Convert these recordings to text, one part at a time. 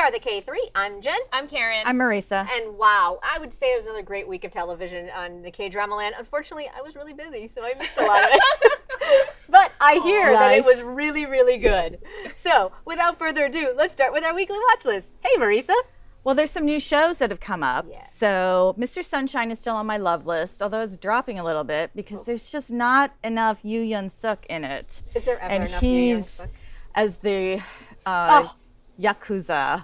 are the K3. I'm Jen. I'm Karen. I'm Marisa. And wow, I would say it was another great week of television on the K-drama land. Unfortunately, I was really busy, so I missed a lot of it. But I hear that it was really, really good. So without further ado, let's start with our weekly watch list. Hey, Marisa. Well, there's some new shows that have come up. Yes. So Mr. Sunshine is still on my love list, although it's dropping a little bit because there's just not enough Yoo-suk in it. Is there ever and enough he's Yoo-suk? as the Yakuza.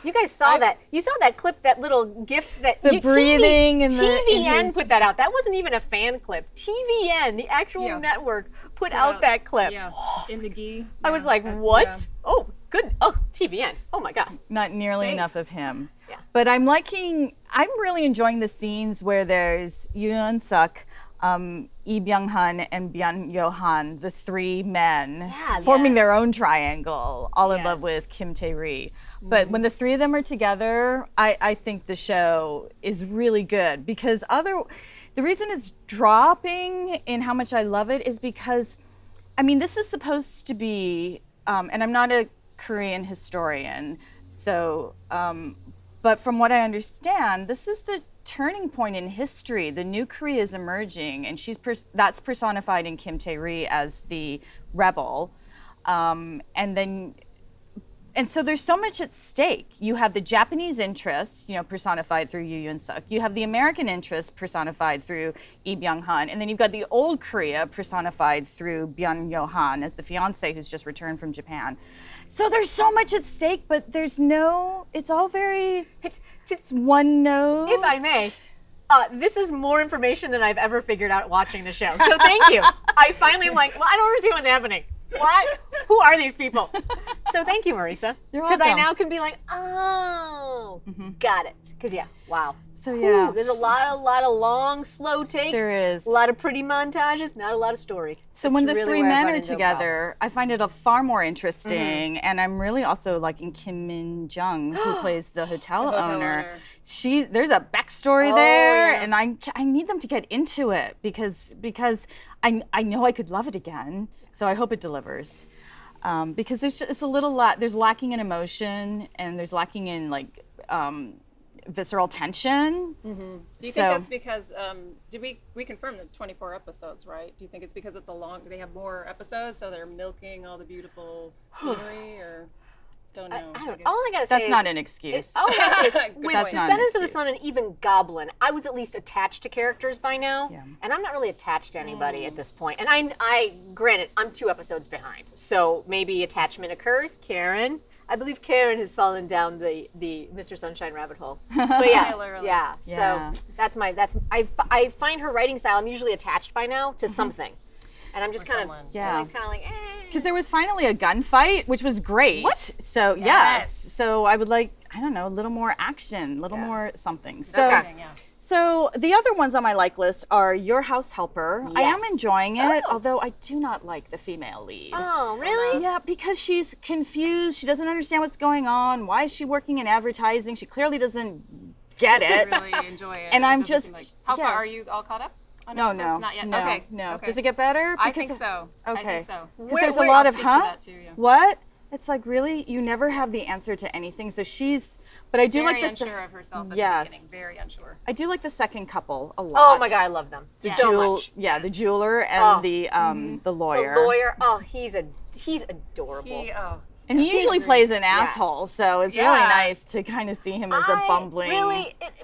You guys saw that. You saw that clip, that little gif that The breathing and TVN put that out. That wasn't even a fan clip. TVN, the actual network, put out that clip. Yeah, in the gi. I was like, what? Yeah. Oh, good. Oh, TVN. Oh my God. Not nearly enough of him. Yeah. But I'm really enjoying the scenes where there's Yoon-suk, Lee Byung-hun, and Byun-yo-han, the three men, forming their own triangle, all in love with Kim Tae-ri. But when the three of them are together, I think the show is really good because the reason it's dropping in how much I love it is because, I mean, this is supposed to be, and I'm not a Korean historian, so, but from what I understand, this is the turning point in history. The new Korea is emerging, and that's personified in Kim Tae-ri as the rebel, and so there's so much at stake. You have the Japanese interests, personified through Yoon-suk. You have the American interests personified through Lee Byung-hun. And then you've got the old Korea personified through Byun-yo-han as the fiance who's just returned from Japan. So there's so much at stake, but it's all very, it's one note. If I may, this is more information than I've ever figured out watching the show. So thank you. I finally am like, well, I don't understand what's happening. What? Who are these people? So thank you, Marisa. You're welcome. Because I now can be like, oh, got it. Because wow. So yeah. Ooh, there's a lot of long, slow takes. There is. A lot of pretty montages, not a lot of story. So when the three men are together, I find it far more interesting. And I'm really also liking Kim Min-jung, who plays the hotel owner. There's a backstory there, and I need them to get into it because I know I could love it again. So I hope it delivers. Because there's lacking in emotion, and there's lacking in visceral tension. Do you think that's because, did we confirm the 24 episodes, right? Do you think it's because they have more episodes, so they're milking all the beautiful scenery, or don't know? All I gotta say that's not an excuse. All I gotta say is, with Descendants of the Sun and even Goblin, I was at least attached to characters by now, and I'm not really attached to anybody at this point. And I granted, I'm 2 episodes behind, so maybe attachment occurs. I believe Karen has fallen down the Mr. Sunshine rabbit hole. So yeah. So I find her writing style. I'm usually attached by now to something, and I'm just kind of like, Because there was finally a gunfight, which was great. What? So so I would like, I don't know, a little more action, a little more something. So. So the other ones on my like list are Your House Helper. I am enjoying it, although I do not like the female lead. Oh, really? Yeah, because she's confused. She doesn't understand what's going on. Why is she working in advertising? She clearly doesn't get it. I really enjoy it. And I'm just... How far are you all caught up? No. Not yet. No. Okay. Does it get better? I think so. Okay. I think so. Because there's a lot of, too, what? It's like, really? You never have the answer to anything. So but I do like this. Very unsure of herself at the beginning. Very unsure. I do like the second couple a lot. Oh my God, I love them so much. Yeah, the jeweler and the lawyer. The lawyer. Oh, he's adorable. And he usually plays an asshole, so it's really nice to kind of see him as a bumbling.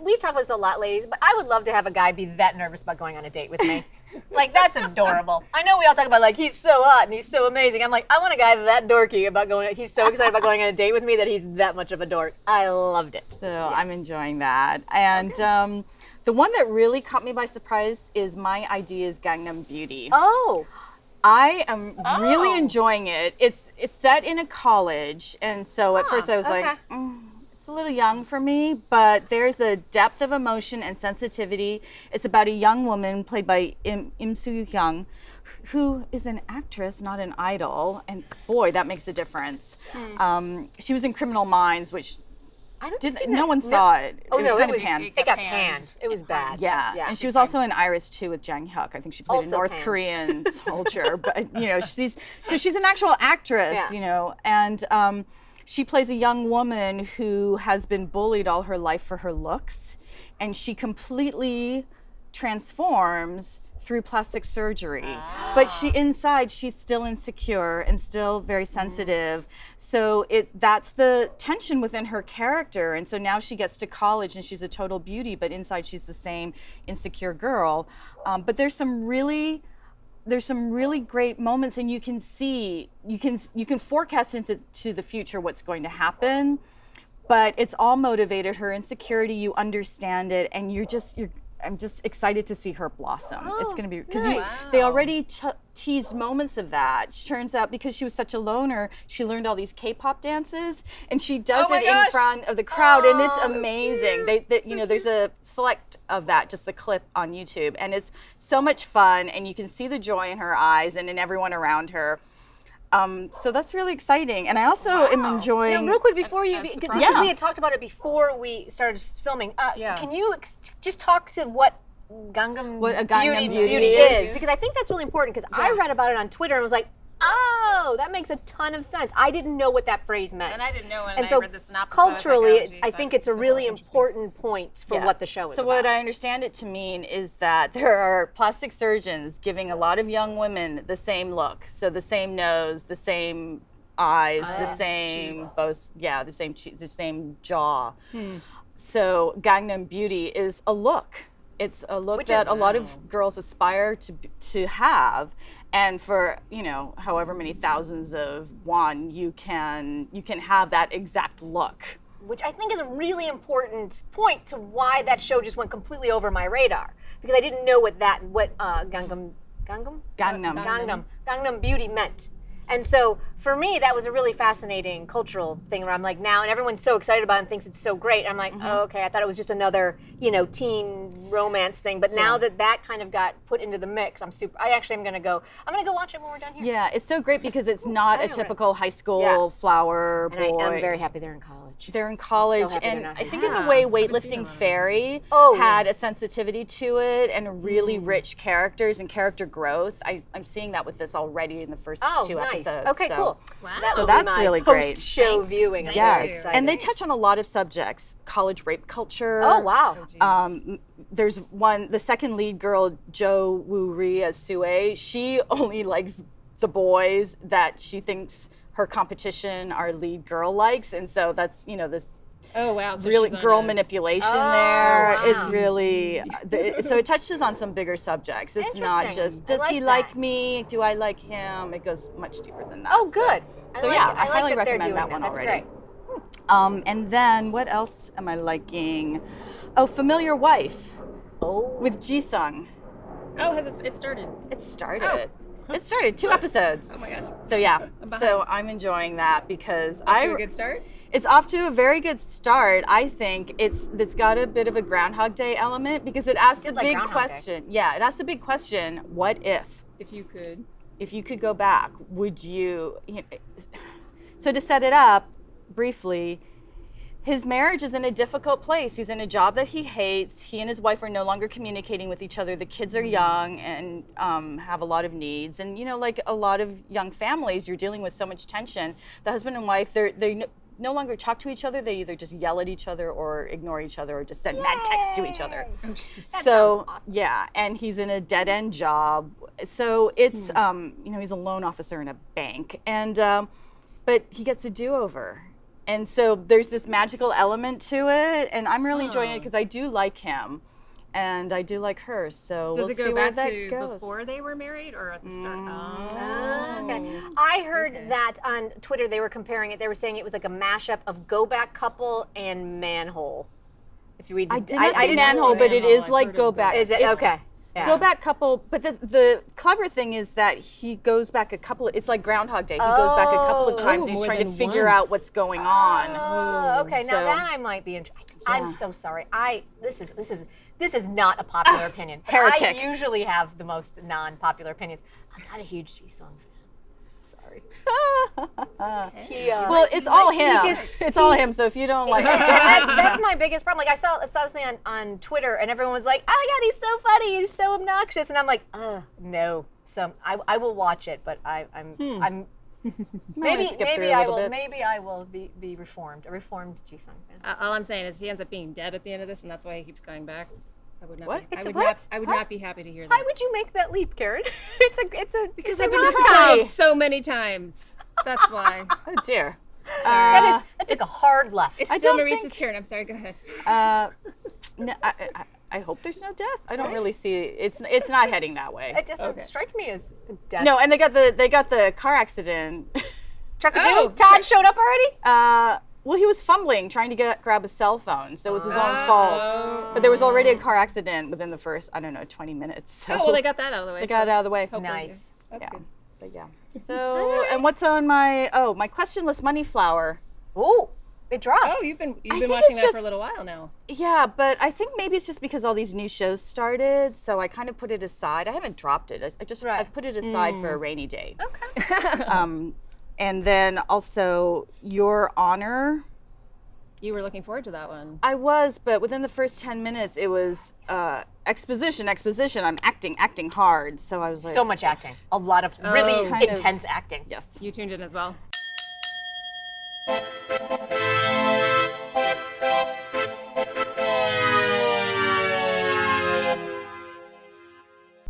We've talked about this a lot, ladies, but I would love to have a guy be that nervous about going on a date with me. That's adorable. I know we all talk about he's so hot and he's so amazing. I'm like, I want a guy that dorky about he's so excited about going on a date with me that he's that much of a dork. I loved it. So I'm enjoying that. And the one that really caught me by surprise is My Idea's Gangnam Beauty. Oh. I am really enjoying it. It's set in a college, and so at first I was like, it's a little young for me, but there's a depth of emotion and sensitivity. It's about a young woman played by Soo-hyang, who is an actress, not an idol, and boy, that makes a difference. She was in Criminal Minds, which no one saw it. Oh, it was kind of panned. It got panned. It was bad. Yeah. And she was also in Iris 2 with Jang Hyuk. I think she played a North Korean soldier. But she's an actual actress, and she plays a young woman who has been bullied all her life for her looks, and she completely transforms through plastic surgery. But inside she's still insecure and still very sensitive. So that's the tension within her character. And so now she gets to college and she's a total beauty, but inside she's the same insecure girl. But there's some really great moments, and you can see, you can forecast into the future what's going to happen, but it's all motivated. Her insecurity, you understand it, and I'm just excited to see her blossom. It's going to be, because they already teased moments of that. Turns out, because she was such a loner, she learned all these K-pop dances, and she does it in front of the crowd, and it's amazing. There's a select of that, just a clip on YouTube, and it's so much fun, and you can see the joy in her eyes and in everyone around her. So that's really exciting, and I also am enjoying. Real quick before because we had talked about it before we started filming. Can you just talk to what a Gangnam Beauty is? Because I think that's really important. Because I read about it on Twitter and was like, oh, that makes a ton of sense. I didn't know what that phrase meant. And I didn't know when I read the synopsis. Culturally, I think it's a really important point for what the show is So about. what I understand it to mean is that there are plastic surgeons giving a lot of young women the same look. So the same nose, the same eyes, the same the same jaw. So Gangnam Beauty is a look. It's a look that a lot of girls aspire to have. And for, however many thousands of won, you can have that exact look. Which I think is a really important point to why that show just went completely over my radar. Because I didn't know what Gangnam Beauty meant. And so for me, that was a really fascinating cultural thing where I'm like, now, and everyone's so excited about it and thinks it's so great. I'm like, oh, okay, I thought it was just another, teen romance thing. But now that kind of got put into the mix, I'm gonna go watch it when we're done here. Yeah, it's so great because it's not a typical high school flower boy. And I'm very happy they're in college. They're in college, so and I think in the way Weightlifting Fairy had a sensitivity to it and really rich characters and character growth. I'm seeing that with this already in the first 2 episodes. Okay, cool. Wow. So that's really great. Post-show viewing. Yes, and they touch on a lot of subjects. College rape culture. Oh, wow. There's the second lead girl, Jo Woo-ri as Soo-hyang. She only likes the boys that she thinks her competition, our lead girl, likes, and so that's this. Oh wow! So really girl manipulation there. Wow. It's really so it touches on some bigger subjects. It's not just does he like me? Do I like him? It goes much deeper than that. Oh, good. So I highly recommend that one already. That's great. And then what else am I liking? Oh, Familiar Wife. With Ji-sung. Oh, has it started? It started. It started 2 episodes. Oh my gosh. So I'm enjoying that because Off to a good start? It's off to a very good start. I think it's got a bit of a Groundhog Day element because it asks a big question. Yeah, it asks a big question. What if? If you could go back, would you? So to set it up briefly, his marriage is in a difficult place. He's in a job that he hates. He and his wife are no longer communicating with each other. The kids are young and have a lot of needs. And like a lot of young families, you're dealing with so much tension. The husband and wife, they no longer talk to each other. They either just yell at each other or ignore each other or just send mad texts to each other. So awesome. And he's in a dead end job. So it's he's a loan officer in a bank, and but he gets a do-over. And so there's this magical element to it, and I'm really enjoying it because I do like him, and I do like her. So does we'll it go see back where to that goes. before they were married or at the start? Okay. I heard that on Twitter they were comparing it. They were saying it was like a mashup of Go Back Couple and Manhole. If you read, I didn't see Manhole, but it is like Go Back. Is it okay? Yeah. Go Back Couple, but the clever thing is that he goes back a couple. It's like Groundhog Day. He goes back a couple of times. He's trying to figure out what's going on. Oh, okay. Now that I might be interested. I'm so sorry. This is not a popular opinion. Heretic. I usually have the most non-popular opinions. I'm not a huge Ji-sung fan. Sorry. Well, it's all him. It's all him. So if you don't like, that's my biggest problem. Like I saw this thing on Twitter, and everyone was like, "Oh my God, he's so funny. He's so obnoxious," and I'm like, no. So I will watch it, but I'm Maybe I will be reformed. A reformed Ji-sung fan. All I'm saying is he ends up being dead at the end of this, and that's why he keeps coming back. I would not. What? Be, It's I would what? not. I would not be happy to hear that. Why would you make that leap, Karen? Because I've been disappointed so many times. That's why. Oh dear. That took a hard left. It's still Maurice's turn. I'm sorry. Go ahead. No, I hope there's no death. I don't really see it's not heading that way. It doesn't strike me as death. No, and they got the car accident. Todd showed up already? Well, he was fumbling, trying to grab a cell phone, so it was his own fault. But there was already a car accident within the first, 20 minutes. So well, they got that out of the way. They got it out of the way. Nice. That's good. But yeah. So, and what's on my questionless money flower? Oh, it dropped. Oh, you've been watching that for a little while now. Yeah, but I think maybe it's just because all these new shows started, so I kind of put it aside. I haven't dropped it. I put it aside for a rainy day. Okay. And then also Your Honor. You were looking forward to that one. I was, but within the first 10 minutes, it was exposition. I'm acting hard. So I was like, so much acting. A lot of really intense acting. Yes. You tuned in as well.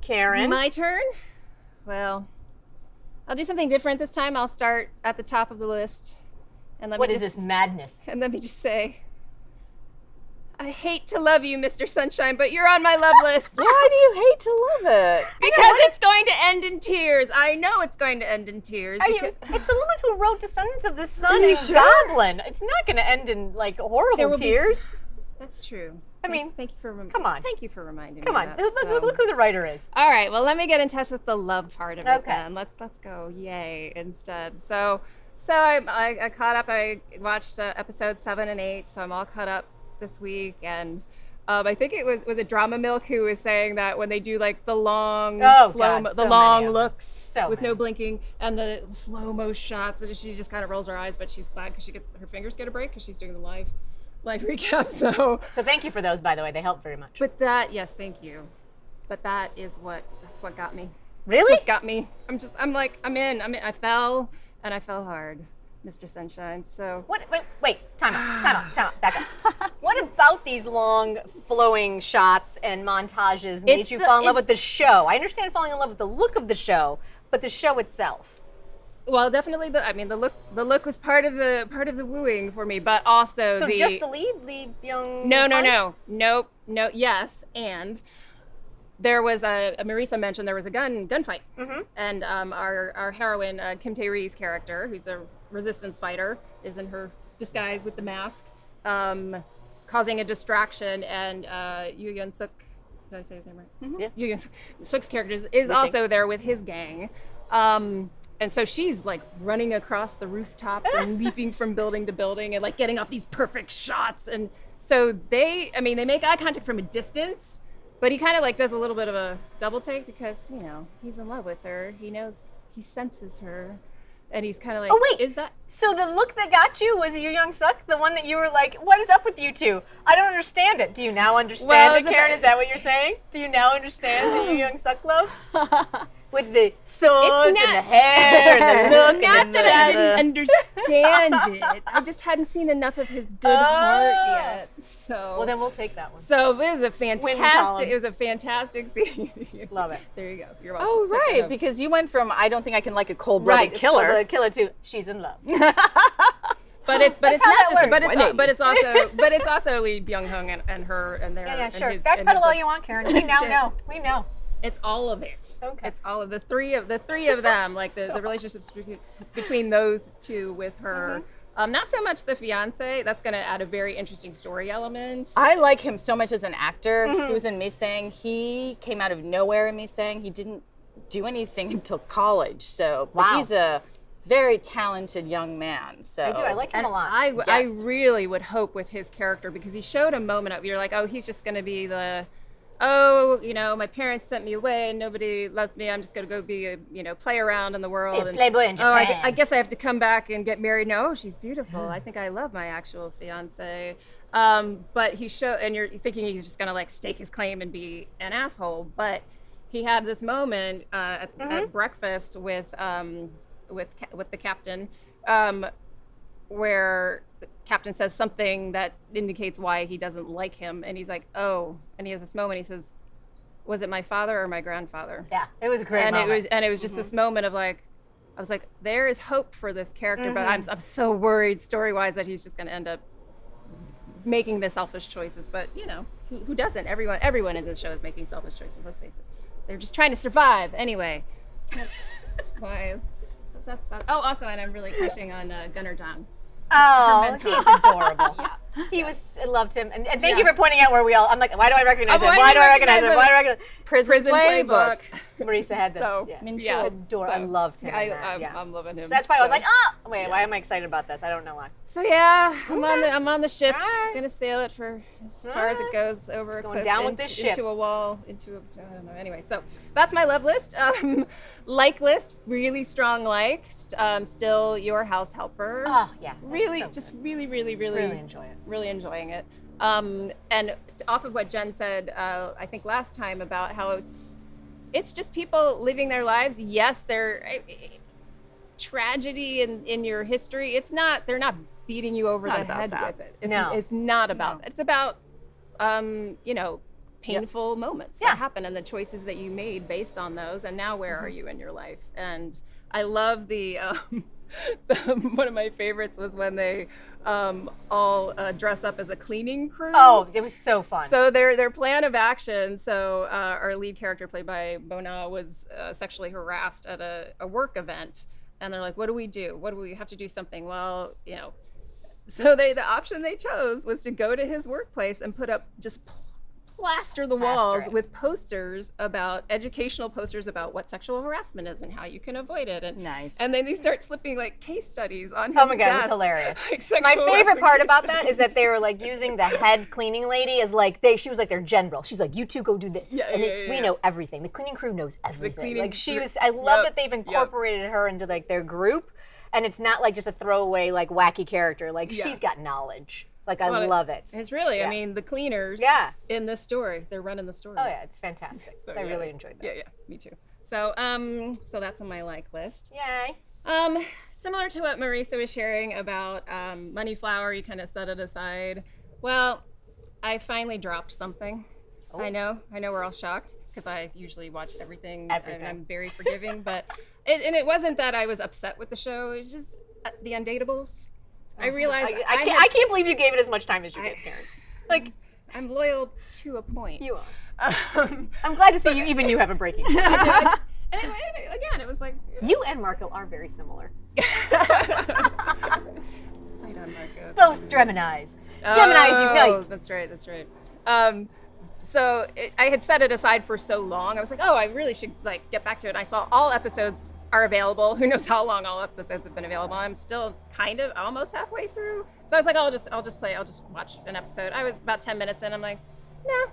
Karen. My turn? Well, I'll do something different this time. I'll start at the top of the list. And What is this madness? And let me just say, I hate to love you, Mr. Sunshine, but you're on my love list. Why do you hate to love it? Because it's going to end in tears. I know it's going to end in tears. It's the woman who wrote Descendants of the Sun and Goblin. It's not going to end in horrible tears. That's true. I mean, thank you for come on. Thank you for reminding me. Come on, look who the writer is. All right, well, let me get in touch with the love part of it then. Let's go yay instead. So I caught up. I watched episode 7 and 8, so I'm all caught up this week. And I think it was Drama Milk who was saying that when they do the long looks with no blinking and the slow-mo shots, and she just kind of rolls her eyes, but she's glad because her fingers get a break because she's doing the live recap. So thank you for those, by the way. They help very much. But yes, thank you. But that's what got me. Really? That's what got me. I'm in. I fell, and I fell hard, Mr. Sunshine. So wait, time out, back up. What about these long flowing shots and montages made you fall in love with the show? I understand falling in love with the look of the show, but the show itself. Well, definitely the look was part of the wooing for me, but also just the lead young. Nope. Yes, and there was Marisa mentioned there was a gunfight, and our heroine Kim Tae-ree's character, who's a resistance fighter, is in her disguise with the mask, causing a distraction, and Yoo Yeon-suk, did I say his name right? Yeah. Yoo Yeon-suk's character is also there with his gang. And so she's running across the rooftops and leaping from building to building and getting up these perfect shots. And so they make eye contact from a distance, but he kind of does a little bit of a double take because, he's in love with her. He senses her. And he's kind of oh wait, is that? So the look that got you was Yoo Yeon-suk, the one that you were like, what is up with you two? I don't understand it. Do you now understand it, Karen? Is that what you're saying? Do you now understand the Yoo Yeon-suk love? With the swords and the hair and the look. Not that I didn't understand it. I just hadn't seen enough of his good heart yet. So well, then we'll take that one. So it was a fantastic scene. Love it. There you go. You're welcome. Oh right, because you went from I don't think I can like a cold-blooded killer. Cold-blooded killer to she's in love. But it's also Lee Byung-hun and her and their yeah sure. And Backpedal all you want, Karen. We now know. We know. It's all of it. Okay. It's all of the three of them, the relationships between those two with her. Not so much the fiance. That's going to add a very interesting story element. I like him so much as an actor. He was in Misang. He came out of nowhere in Misang. He didn't do anything until college. So he's a very talented young man. So I like him a lot. I really would hope with his character, because he showed a moment of, you're like, oh, he's just going to be my parents sent me away and nobody loves me. I'm just going to go be play around in the world. Playboy in Japan. I guess I have to come back and get married. No, she's beautiful. I think I love my actual fiance. But he and you're thinking he's just going to stake his claim and be an asshole. But he had this moment at breakfast with with the captain, where the captain says something that indicates why he doesn't like him, and he's like, oh, and he has this moment. He says, "Was it my father or my grandfather?" Yeah, it was a great moment. It was just this moment of like, I was like, there is hope for this character, but I'm so worried story-wise that he's just going to end up making the selfish choices. But you know, who doesn't? Everyone in this show is making selfish choices. Let's face it. They're just trying to survive anyway. That's why. That's oh, also, and I'm really crushing on Gunnar John. Oh, he's adorable. He was, I loved him. And thank you for pointing out where we all, I'm like, why do I recognize him? Why do I recognize him? Why do I recognize him? Prison Playbook. Marisa had them. So, adorable. I loved him. I'm loving him. So that's why I was like, oh, wait, why am I excited about this? I don't know why. So yeah, I'm on the ship. I'm gonna sail it for as far as it goes over a cliff, down with this ship. into a wall, I don't know. Anyway, so that's my love list. Like list, really strong like. Still Your House Helper. Oh yeah. Really, so just good. really enjoy it. Really enjoying it. And off of what Jen said, I think last time about how it's just people living their lives. Yes, they're tragedy in your history. They're not beating you over the head with it. It's not about that. It's about painful moments that happen and the choices that you made based on those. And now where are you in your life? And I love the one of my favorites was when they all dress up as a cleaning crew. Oh, it was so fun. So their plan of action. So our lead character, played by Bona, was sexually harassed at a work event, and they're like, "What do we do? What do we have to do something?" Well, so the option they chose was to go to his workplace and put up just plaster the walls with educational posters about what sexual harassment is and how you can avoid it. And nice. And then he starts slipping like case studies on his Oh my God, desk. it's hilarious. Like my favorite part about that is that they were like using the head cleaning lady as like she was like their general. She's like, you two go do this. We know everything. The cleaning crew knows everything. I love that they've incorporated her into like their group, and it's not like just a throwaway like wacky character. Like she's got knowledge. Like, I love it. It's really, I mean, the cleaners in this story, they're running the story. Oh, yeah, it's fantastic. So I really enjoyed that. Yeah, me too. So, so that's on my like list. Yay. Similar to what Marisa was sharing about Money Flower, you kind of set it aside. Well, I finally dropped something. Oh. I know we're all shocked because I usually watch everything. And I'm very forgiving, but it wasn't that I was upset with the show. It was just the Undateables. I realized I can't believe you gave it as much time as you did, Karen. Like, I'm loyal to a point. You are. I'm glad to see you have a breaking point. And again, it was like you and Marco are very similar. Fight on Marco. Both Geminis. Geminis unite. That's right. So I had set it aside for so long. I was like, I really should like get back to it. And I saw all episodes are available. Who knows how long all episodes have been available. I'm still kind of almost halfway through. So I was like, I'll just watch an episode. I was about 10 minutes in. I'm like, no.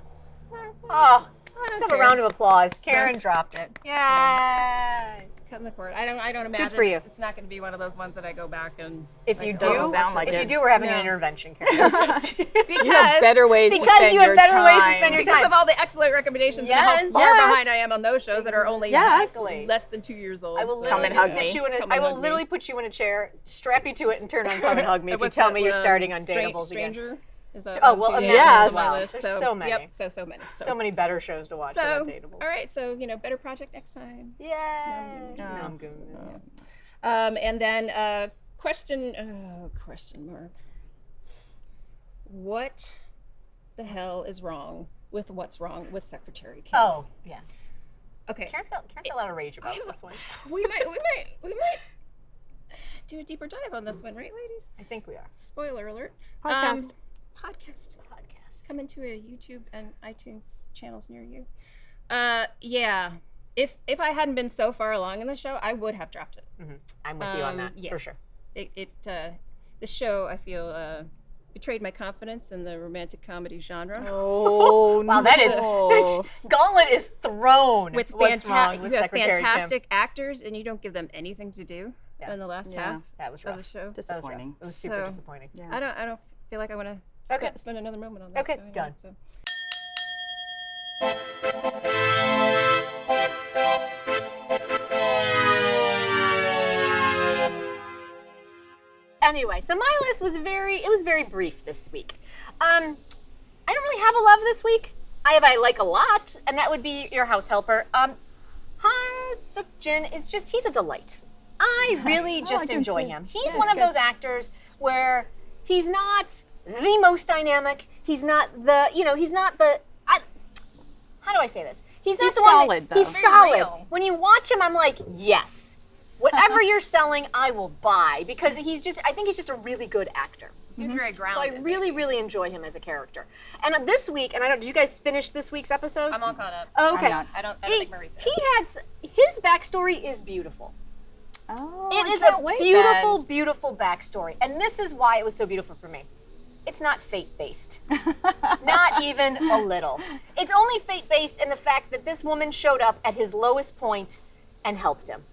Oh, let's have a round of applause. Karen dropped it. Yay. Cutting the cord. I don't imagine. Good for you. It's not going to be one of those ones that I go back and. If you do, we're having an intervention, Karen. Because you have better ways to spend your time. Because of all the excellent recommendations and how far behind I am on those shows that are only less than 2 years old. I will literally put you in a chair, strap you to it, and turn on Come and Hug Me if you tell me you're starting Undateables Stranger? again. Yes. There's so many. Yep, so many. So many better shows to watch than Undateables. All right, so better project next time. Yay! No, I'm good. And then question mark. What the hell is wrong with what's wrong with Secretary Kim? Oh, yes. Okay. Karen's got a lot of rage about this one. We might do a deeper dive on this one, right, ladies? I think we are. Spoiler alert. Podcast. Coming to a YouTube and iTunes channels near you. Yeah. If I hadn't been so far along in the show, I would have dropped it. Mm-hmm. I'm with you on that, for sure. The show, I feel, betrayed my confidence in the romantic comedy genre. Oh, wow, that is Gauntlet is thrown with fantastic actors, and you don't give them anything to do in the last half of the show. Disappointing. It was super disappointing. Yeah. I don't feel like I want to spend another moment on that. Okay, done. Anyway, so my list was very brief this week. I don't really have a love this week. I like a lot, and that would be your house helper. Ha Suk-jin is he's a delight. I really just enjoy him. He's one of those actors where he's not the most dynamic. He's not the, how do I say this? He's not the solid, one. He's solid. Real. When you watch him, I'm like, yes, whatever you're selling, I will buy, because I think he's just a really good actor. Seems very grounded. So I really, really enjoy him as a character. And this week, and did you guys finish this week's episodes? I'm all caught up. Oh, okay. I don't think Marisa. His backstory is beautiful. Oh, it is a beautiful, beautiful backstory. And this is why it was so beautiful for me. It's not fate-based. Not even a little. It's only fate-based in the fact that this woman showed up at his lowest point and helped him.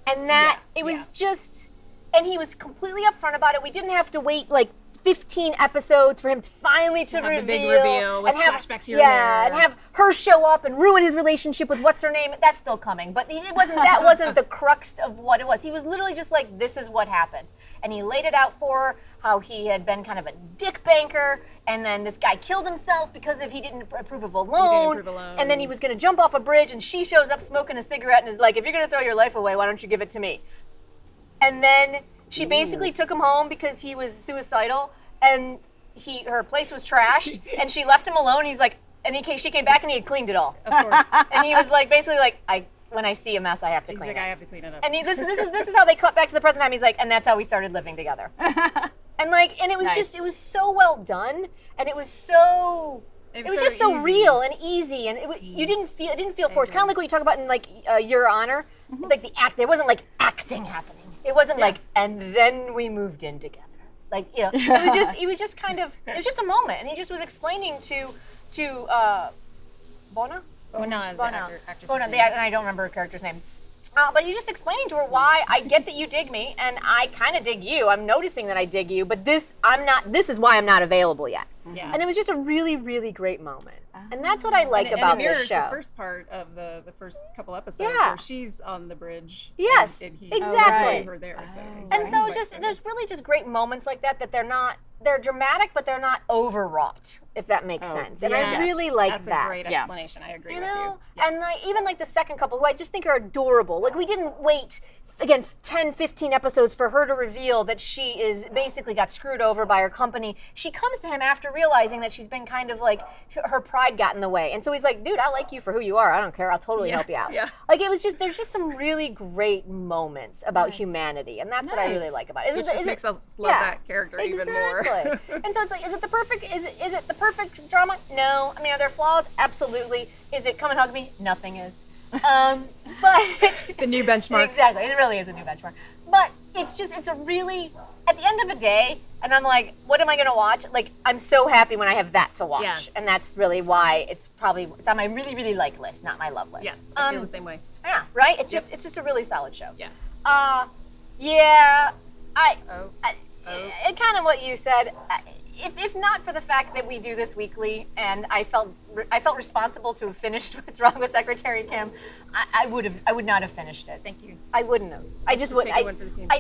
And it was just, and he was completely upfront about it. We didn't have to wait like 15 episodes for him to finally reveal. The big reveal with flashbacks here and there. And have her show up and ruin his relationship with what's her name. That's still coming, but that wasn't the crux of what it was. He was literally just like, this is what happened. And he laid it out for her, how he had been kind of a dick banker, and then this guy killed himself because he didn't approve of a loan. And then he was going to jump off a bridge, and she shows up smoking a cigarette and is like, if you're going to throw your life away, why don't you give it to me? And then she basically took him home because he was suicidal, and her place was trashed, and she left him alone. He's like, and she came back and he had cleaned it all. Of course. And he was like, basically like, when I see a mess, I have to clean it. I have to clean it up. And this is how they cut back to the present time. He's like, and that's how we started living together. And it was nice. it was so well done, and it was so. It was just so real and easy, and it didn't feel forced. Kind of like what you talk about in like Your Honor, like the act. There wasn't like acting happening. It wasn't like, and then we moved in together. Like it was just a moment, and he just was explaining to Bona. Bona is the actress. Bona, and I don't remember her character's name. But you just explaining to her why I get that you dig me, and I kind of dig you. I'm noticing that I dig you, but this is why I'm not available yet. Yeah. And it was just a really, really great moment. And that's what I like about this show. And it mirrors the first part of the first couple episodes where she's on the bridge. Yes, and he exactly. to her there. And so there's really just great moments like that they're dramatic, but they're not overwrought, if that makes sense. And I really like that. That's a great explanation. I agree with you. Yeah. And even the second couple, who I just think are adorable. Like, we didn't wait, again, 10, 15 episodes for her to reveal that she is basically got screwed over by her company. She comes to him after realizing that she's been kind of like, her pride got in the way. And so he's like, dude, I like you for who you are. I don't care. I'll totally help you out. Yeah. Like, there's just some really great moments about humanity. And that's what I really like about it. It just makes us love that character even more. And so it's like, is it the perfect drama? No. I mean, are there flaws? Absolutely. Is it come and hug me? Nothing is. But the new benchmark. Exactly. It really is a new benchmark. But it's a really, at the end of the day, and I'm like, what am I going to watch? Like, I'm so happy when I have that to watch. Yes. And that's really why it's on my really, really like list, not my love list. Yes, I feel the same way. Yeah, right? It's just a really solid show. Yeah. It kind of what you said. If not for the fact that we do this weekly, and I felt responsible to have finished What's Wrong with Secretary Kim, I would not have finished it. Thank you. I wouldn't have. I just would. I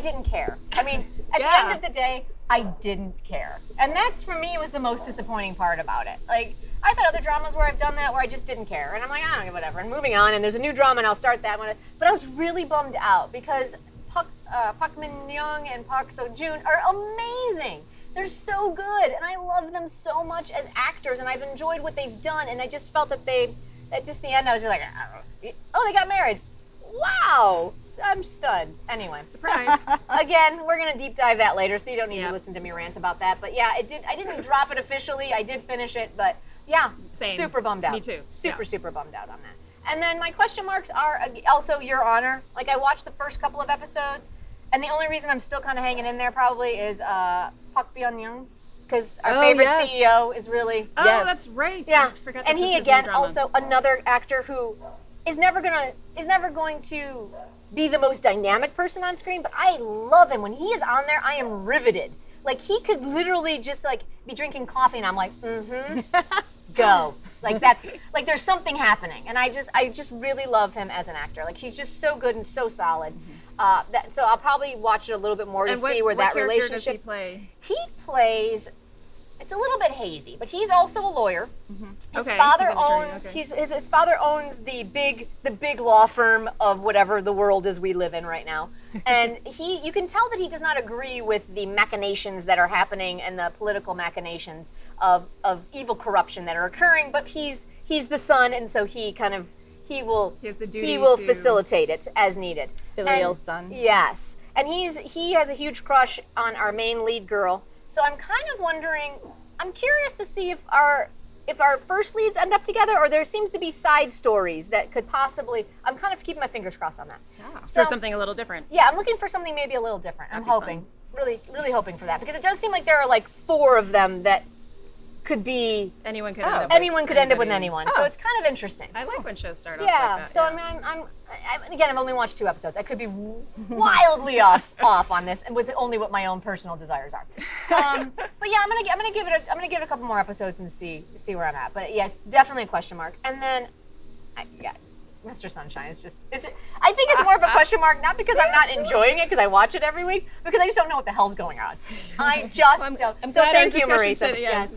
didn't care. I mean, at the end of the day, I didn't care, and that's for me was the most disappointing part about it. Like, I've had other dramas where I've done that where I just didn't care, and I'm like, I don't give whatever, and moving on. And there's a new drama, and I'll start that one. But I was really bummed out because Park Min-young and Park Seo-joon are amazing. They're so good, and I love them so much as actors, and I've enjoyed what they've done, and I just felt that at just the end, I was just like, oh, they got married. Wow, I'm stunned. Anyway. Surprise. Again, we're going to deep dive that later, so you don't need to listen to me rant about that. But yeah, I didn't drop it officially. I did finish it, but yeah, same. Super bummed out. Me too. Super bummed out on that. And then my question marks are also Your Honor. Like, I watched the first couple of episodes, and the only reason I'm still kind of hanging in there probably is Park Byung-young, because our favorite CEO is really. Oh, that's right. Yeah, I forgot and he again also another actor who is never going to be the most dynamic person on screen, but I love him when he is on there. I am riveted. Like, he could literally just like be drinking coffee, and I'm like, go. Like, that's like there's something happening, and I just really love him as an actor. Like, he's just so good and so solid. So I'll probably watch it a little bit more to see where that relationship. Does he play? He plays. It's a little bit hazy, but he's also a lawyer. His Okay, father he's an attorney, owns. okay. His father owns the big law firm of whatever the world is we live in right now, and you can tell that he does not agree with the machinations that are happening and the political machinations of evil corruption that are occurring. But he's the son, and so he will facilitate it as needed. Filial son. Yes, and he has a huge crush on our main lead girl. So I'm kind of wondering, I'm curious to see if our first leads end up together, or there seems to be side stories that could possibly, I'm kind of keeping my fingers crossed on that. Yeah. So, for something a little different. Yeah, I'm looking for something maybe a little different. That'd I'm hoping, really hoping for that, because it does seem like there are like 4 of them that could be, Anyone could end up with anyone. So it's kind of interesting. I like when shows start off Yeah, like that. so again, I've only watched 2 episodes. I could be wildly off on this, and with only what my own personal desires are. But yeah, I'm gonna give it a couple more episodes and see where I'm at. But yeah, it's definitely a question mark. And then, Mr. Sunshine is just, I think it's more of a question mark, not because I'm not enjoying it, because I watch it every week, because I just don't know what the hell's going on. I just don't. I'm so glad thank our you, discussion Marisa. Yes.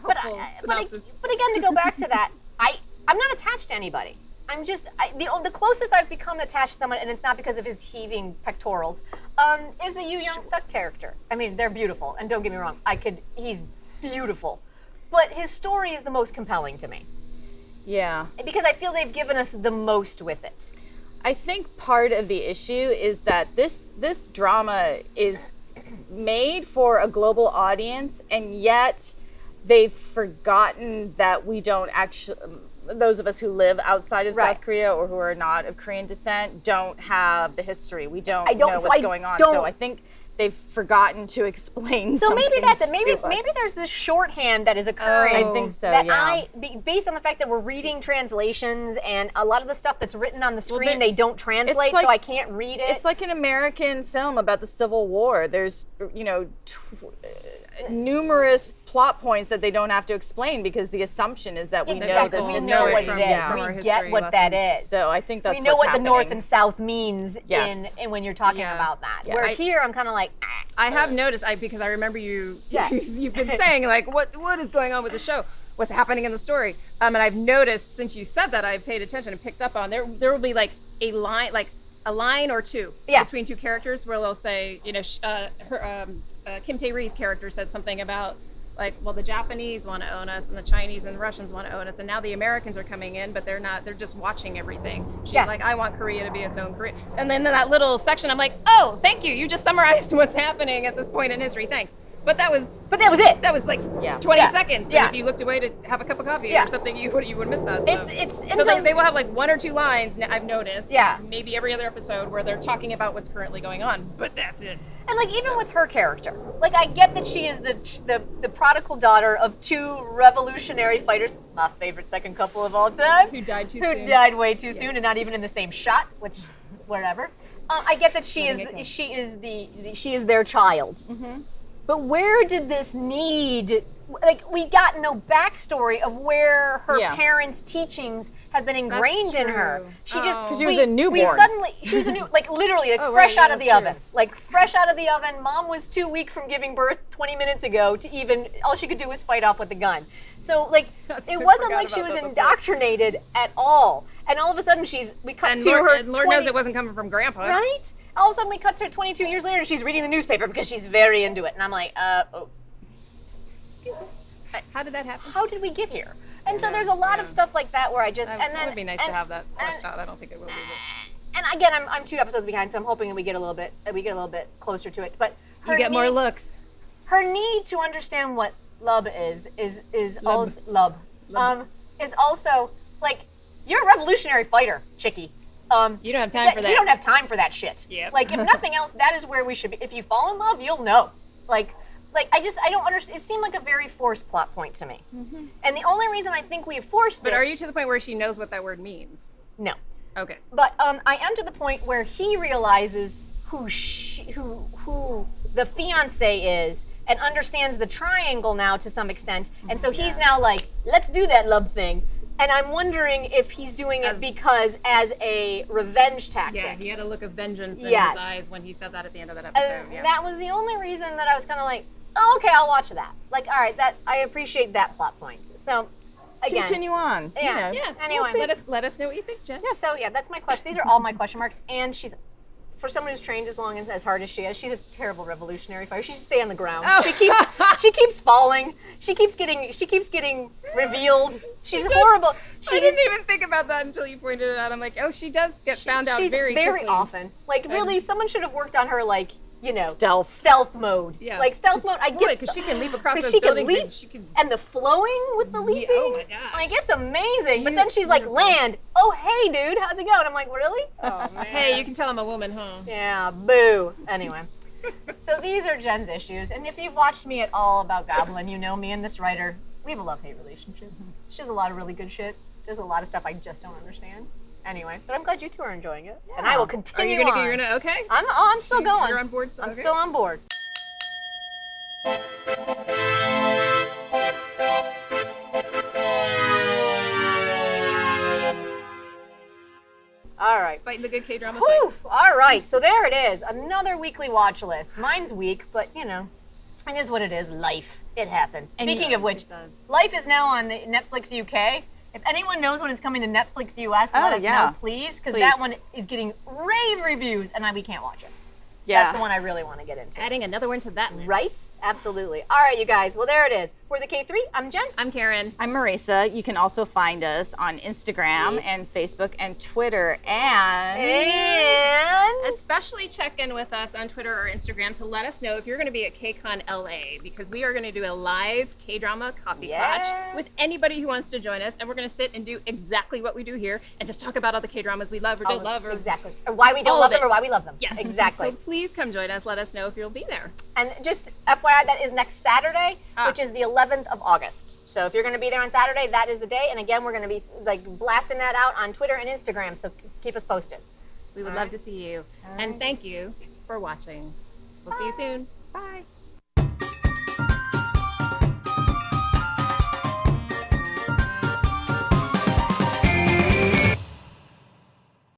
But again, to go back to that, I'm not attached to anybody. I'm just, the closest I've become attached to someone, and it's not because of his heaving pectorals, is the Yoo-Suk character. I mean, they're beautiful, and don't get me wrong, he's beautiful. But his story is the most compelling to me. Yeah. Because I feel they've given us the most with it. I think part of the issue is that this drama is made for a global audience, and yet they've forgotten that we don't actually, those of us who live outside of South Korea or who are not of Korean descent, don't have the history. We don't know what's going on. So I think they've forgotten to explain. So maybe that's it. Maybe there's this shorthand that is occurring. I think so. Yeah. Based on the fact that we're reading translations, and a lot of the stuff that's written on the screen they don't translate, so I can't read it. It's like an American film about the Civil War. There's numerous plot points that they don't have to explain, because the assumption is that we know this history. We know what it is. We get what that is. So I think that's we know what happening. the North and South means in when you're talking about that. Yes. Where here I'm kind of like, I have noticed, because I remember you've been saying like, what is going on with the show? What's happening in the story? And I've noticed since you said that, I've paid attention and picked up on there will be like a line or 2 between 2 characters where they'll say, Kim Tae-ree's character said something about like, well, the Japanese want to own us, and the Chinese and the Russians want to own us, and now the Americans are coming in, but they're not. They're just watching everything. She's like, I want Korea to be its own Korea. And then in that little section, I'm like, oh, thank you. You just summarized what's happening at this point in history. Thanks. But that was it. That was like 20 seconds. And if you looked away to have a cup of coffee or something, you would have missed that. So they will have like 1 or 2 lines, I've noticed. Yeah. Maybe every other episode where they're talking about what's currently going on. But that's it. And like even with her character, like I get that she is the prodigal daughter of 2 revolutionary fighters, my favorite second couple of all time, who died soon. Who died way too soon, and not even in the same shot, which whatever. I get that she is their child. Mm-hmm. But where did this need? Like we got no backstory of where her parents' teachings have been ingrained in her. She just because she was a newborn. She was a new, like literally, like fresh out of the oven. Like fresh out of the oven. Mom was too weak from giving birth 20 minutes ago to even. All she could do was fight off with the gun. So like it wasn't like she was indoctrinated at all. And all of a sudden we cut to her. And Lord knows it wasn't coming from Grandpa. Right? All of a sudden we cut to her 22 years later, and she's reading the newspaper because she's very into it. And I'm like, excuse me. How did that happen? How did we get here? And so there's a lot of stuff like that where I just it would be nice to have that fleshed out. I don't think it will be. And again, I'm 2 episodes behind, so I'm hoping that we get a little bit closer to it. But you get more looks. Her need to understand what love is also like you're a revolutionary fighter, chickie. You don't have time for that. You don't have time for that shit. Yep. Like if nothing else, that is where we should be. If you fall in love, you'll know. Like I don't understand. It seemed like a very forced plot point to me. Mm-hmm. And the only reason I think we have forced But are you to the point where she knows what that word means? No. Okay. But I am to the point where he realizes who the fiance is and understands the triangle now to some extent. And so he's now like, let's do that love thing. And I'm wondering if he's doing it because as a revenge tactic. Yeah, he had a look of vengeance in his eyes when he said that at the end of that episode. That was the only reason that I was kind of like, oh, okay, I'll watch that. Like, all right, I appreciate that plot point. So, again. Continue on. Yeah. Anyway. We'll let us know what you think, Jen. Yeah, so that's my question. These are all my question marks. And she's, for someone who's trained as long and as hard as she is, she's a terrible revolutionary fighter. She should stay on the ground. Oh. She keeps falling. She keeps getting revealed. She's horrible. I didn't even think about that until you pointed it out. I'm like, oh, she does get found out very quickly. Often. Like, really, someone should have worked on her, like, stealth mode. Yeah. Like, stealth mode. I get because she can leap across those buildings. And the flowing with the leaping. Oh my gosh. Like, it's amazing. But then she's like, land. Oh, hey, dude. How's it going? I'm like, really? Oh, man. Hey, you can tell I'm a woman, huh? Yeah, boo. Anyway. So these are Jen's issues. And if you've watched me at all about Goblin, you know me and this writer, we have a love-hate relationship. She does a lot of really good shit. There's a lot of stuff I just don't understand. Anyway, but I'm glad you two are enjoying it. Yeah. And I will continue You're gonna okay? I'm still going. You're on board still? I'm still on board. All right. Fighting the good K-drama fight. All right, so there it is. Another weekly watch list. Mine's weak, but it is what it is. Life. It happens. Speaking of which, Life is now on the Netflix UK. If anyone knows when it's coming to Netflix US, let us know, please, because that one is getting rave reviews, and we can't watch it. Yeah. That's the one I really want to get into. Adding another one to that list. Right? Absolutely. All right, you guys. Well, there it is. For the KThree, I'm Jen. I'm Karen. I'm Marisa. You can also find us on Instagram and Facebook and Twitter and especially check in with us on Twitter or Instagram to let us know if you're going to be at KCON LA, because we are going to do a live K-drama coffee klatch with anybody who wants to join us, and we're going to sit and do exactly what we do here and just talk about all the K-dramas we love or don't love. Exactly. Or why we don't love them or why we love them. Yes. Exactly. So please come join us. Let us know if you'll be there. And just FYI, that is next Saturday, which is the 11th of August. So if you're going to be there on Saturday, that is the day. And again, we're going to be blasting that out on Twitter and Instagram. So keep us posted. We would love to see you. And thank you for watching. We'll see you soon. Bye.